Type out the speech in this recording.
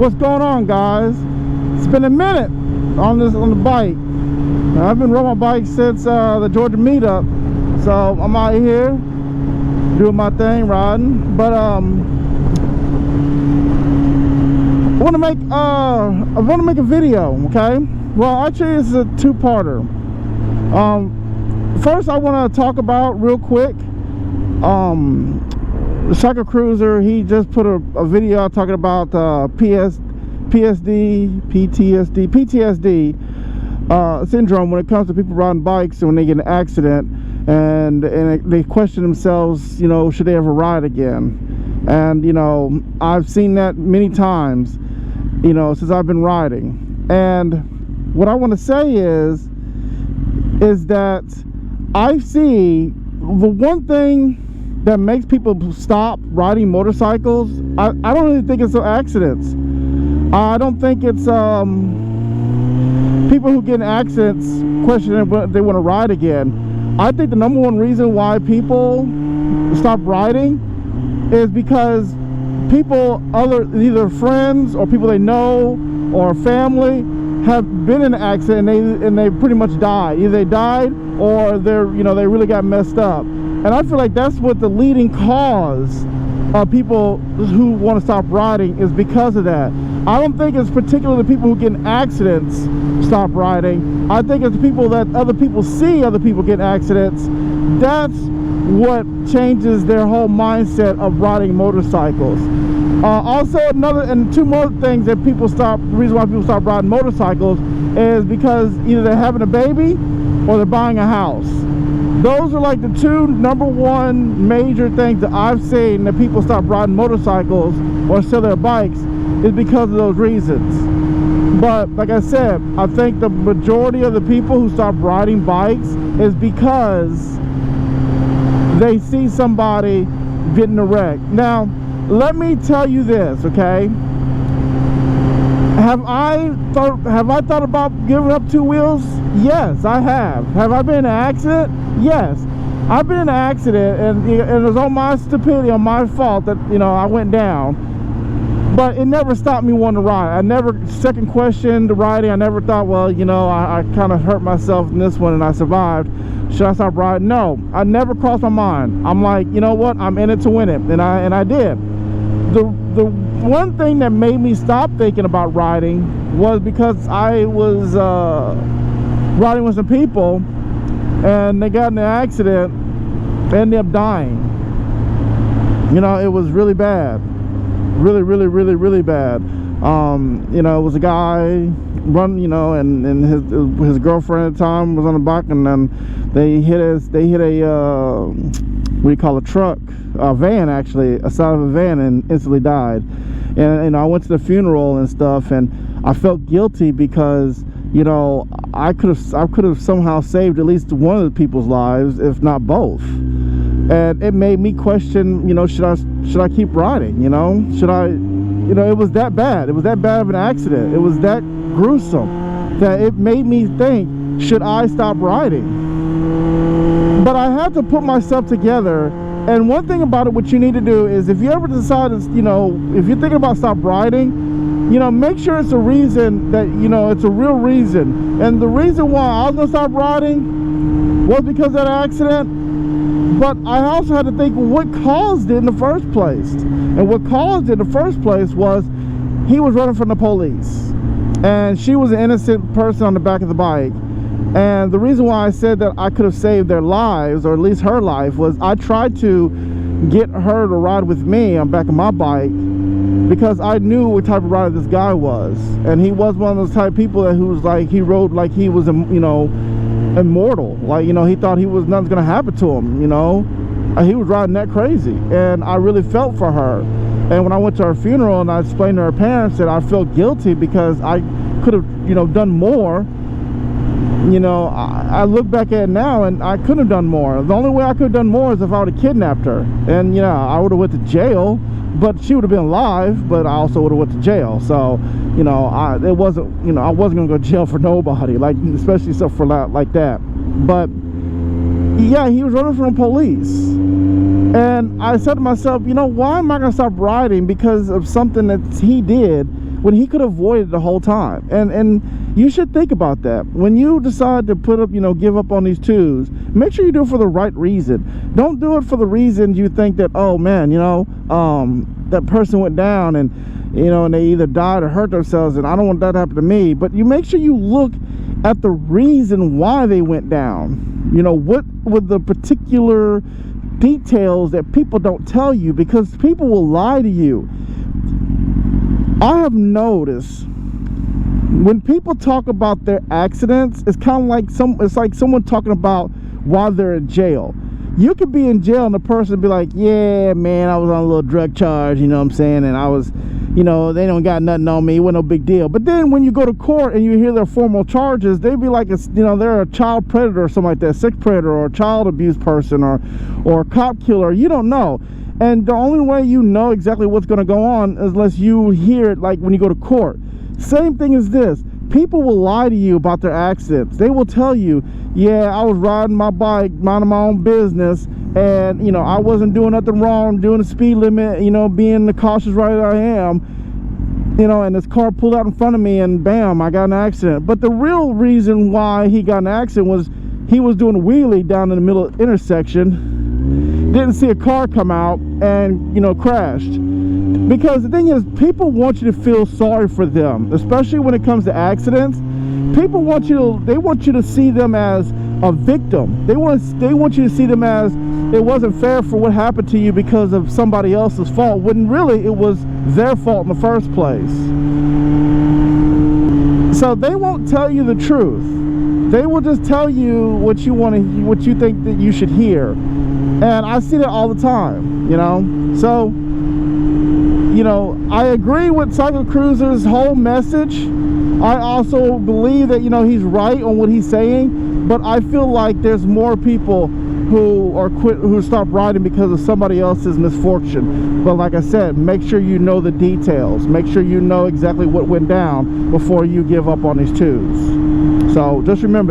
What's going on, guys? It's been a minute on the bike. I've been riding my bike since the Georgia meetup, so I'm out here doing my thing, riding. But I want to make a video, okay? Well, actually, it's a two-parter. First, I want to talk about real quick. The Cycle Cruiser, he just put a video out talking about Ptsd syndrome when it comes to people riding bikes and when they get in an accident, and they question themselves, you know, should they ever ride again? And you know, I've seen that many times, you know, since I've been riding. And what I want to say is that I see the one thing that makes people stop riding motorcycles. I don't really think it's accidents. I don't think it's people who get in accidents questioning whether they want to ride again. I think the number one reason why people stop riding is because people, either friends or people they know or family, have been in an accident and they pretty much died. Either they died or they really got messed up. And I feel like that's what the leading cause of people who want to stop riding is because of that. I don't think it's particularly the people who get in accidents stop riding. I think it's the people that other people see other people get in accidents. That's what changes their whole mindset of riding motorcycles. Also, two more things that the reason why people stop riding motorcycles is because either they're having a baby or they're buying a house. Those are like the two number one major things that I've seen that people stop riding motorcycles or sell their bikes is because of those reasons. But like I said, I think the majority of the people who stop riding bikes is because they see somebody getting a wreck. Now, let me tell you this, okay? Have I thought about giving up two wheels? Yes, I have. Have I been in an accident? Yes. I've been in an accident, and it was on my stupidity, on my fault that, you know, I went down. But it never stopped me wanting to ride. I never second questioned the riding. I never thought, well, you know, I kind of hurt myself in this one and I survived. Should I stop riding? No, I never crossed my mind. I'm like, you know what? I'm in it to win it, and I did. The one thing that made me stop thinking about riding was because I was riding with some people and they got in an accident and ended up dying. You know, it was really bad. Really, really, really, really bad. You know, it was a guy running, you know, and his girlfriend at the time was on the bike, and then they hit a what do you call a truck, a van, actually, a side of a van, and instantly died. And I went to the funeral and stuff, and I felt guilty because, you know, I could have somehow saved at least one of the people's lives, if not both. And it made me question, you know, should I keep riding? You know, should I? You know, it was that bad. It was that bad of an accident. It was that gruesome that it made me think, should I stop riding? But I had to put myself together. And one thing about it, what you need to do is, if you ever decide, you know, if you're thinking about stop riding, you know, make sure it's a reason that, you know, it's a real reason. And the reason why I was going to stop riding was because of that accident. But I also had to think, what caused it in the first place? And what caused it in the first place was he was running from the police. And she was an innocent person on the back of the bike. And the reason why I said that I could have saved their lives, or at least her life, was I tried to get her to ride with me on the back of my bike because I knew what type of rider this guy was. And he was one of those type of people who was like, he rode like he was, you know, immortal. Like, you know, he thought nothing's gonna happen to him, you know. He was riding that crazy, and I really felt for her. And when I went to her funeral and I explained to her parents that I felt guilty because I could have, you know, done more. You know, I look back at it now and I couldn't have done more. The only way I could have done more is if I would have kidnapped her. And, you know, I would have went to jail, but she would have been alive, but I also would have went to jail. So, you know, it wasn't, you know, I wasn't going to go to jail for nobody, like, especially stuff for like that. But yeah, he was running from the police. And I said to myself, you know, why am I going to stop riding because of something that he did when he could have avoided the whole time. And you should think about that when you decide to put up, give up on these twos. Make sure you do it for the right reason. Don't do it for the reason you think that, oh man, that person went down and and they either died or hurt themselves, and I don't want that to happen to me. But you make sure you look at the reason why they went down. What were the particular details that people don't tell you, because people will lie to you. I have noticed when people talk about their accidents, it's kind of like someone talking about while they're in jail. You could be in jail and the person be like, yeah, man, I was on a little drug charge, you know what I'm saying, and I was, they don't got nothing on me, it wasn't no big deal. But then when you go to court and you hear their formal charges, they'd be like, they're a child predator or something like that, sex predator or a child abuse person or a cop killer. You don't know. And the only way you know exactly what's going to go on is unless you hear it, like when you go to court. Same thing as this. People will lie to you about their accidents. They will tell you, yeah, I was riding my bike, minding my own business, and, I wasn't doing nothing wrong, doing the speed limit, being the cautious rider I am, and this car pulled out in front of me and bam, I got in an accident. But the real reason why he got in an accident was he was doing a wheelie down in the middle of the intersection, didn't see a car come out and, crashed. Because the thing is, people want you to feel sorry for them, especially when it comes to accidents. People want you to see them as a victim. They want you to see them as it wasn't fair for what happened to you because of somebody else's fault, when really it was their fault in the first place. So they won't tell you the truth. They will just tell you what you think that you should hear. And I see that all the time, So, I agree with Cycle Cruiser's whole message. I also believe that, he's right on what he's saying, but I feel like there's more people who stop riding because of somebody else's misfortune. But like I said, make sure you know the details. Make sure you know exactly what went down before you give up on these twos. So just remember that.